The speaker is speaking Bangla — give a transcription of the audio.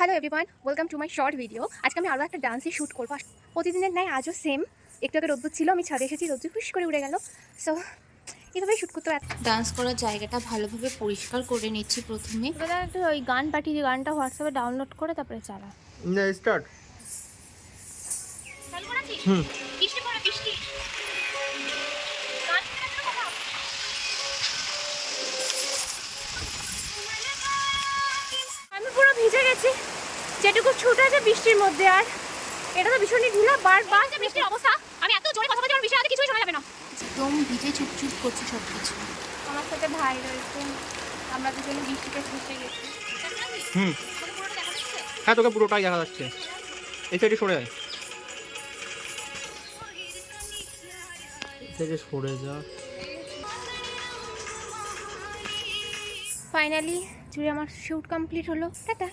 Hello everyone, welcome to my short video. আজকে আমি আরও একটা ডান্সই শ্যুট করবো। প্রতিদিনের নাই আজও সেম। একটু আগে রোদ্দুর ছিল, আমি ছাদে এসেছি, রোদ্দুর হুশ করে উড়ে গেল। সো এইভাবেই শ্যুট করতে ডান্স করার জায়গাটা ভালোভাবে পরিষ্কার করে নিচ্ছি প্রথমে। এবার একটু ওই গান পাঠিয়ে দিই, গানটা হোয়াটসঅ্যাপে ডাউনলোড করে তারপরে চালা। না স্টার্ট। চালু করাচ্ছিস? হুম। বৃষ্টি পড়ে, বৃষ্টি। আমি পুরো ভিজে গেছি, যেটুকু ছুট আছে বৃষ্টির মধ্যে। আর এটা তো ভীষণই ঢিলা, বারবার বৃষ্টির অবস্থা। আমি এত জোরে কথা বলছি, আমার বৃষ্টির হাতে কিছুই শোনা যাবে না। একদম ভিজে চুপচুপ করছে সব কিছু। আমার সাথে ভাই রয়েছে, আমরা দুজনে বৃষ্টিতে ফেসে গেছি। হুম। হ্যাঁ, তোকে পুরোটাই দেখা যাচ্ছে। এই সাইডে সরে আয়, এই সাইডে সরে যা। ফাইনালি জুড়ে আমার শ্যুট কমপ্লিট হলো। টাটা।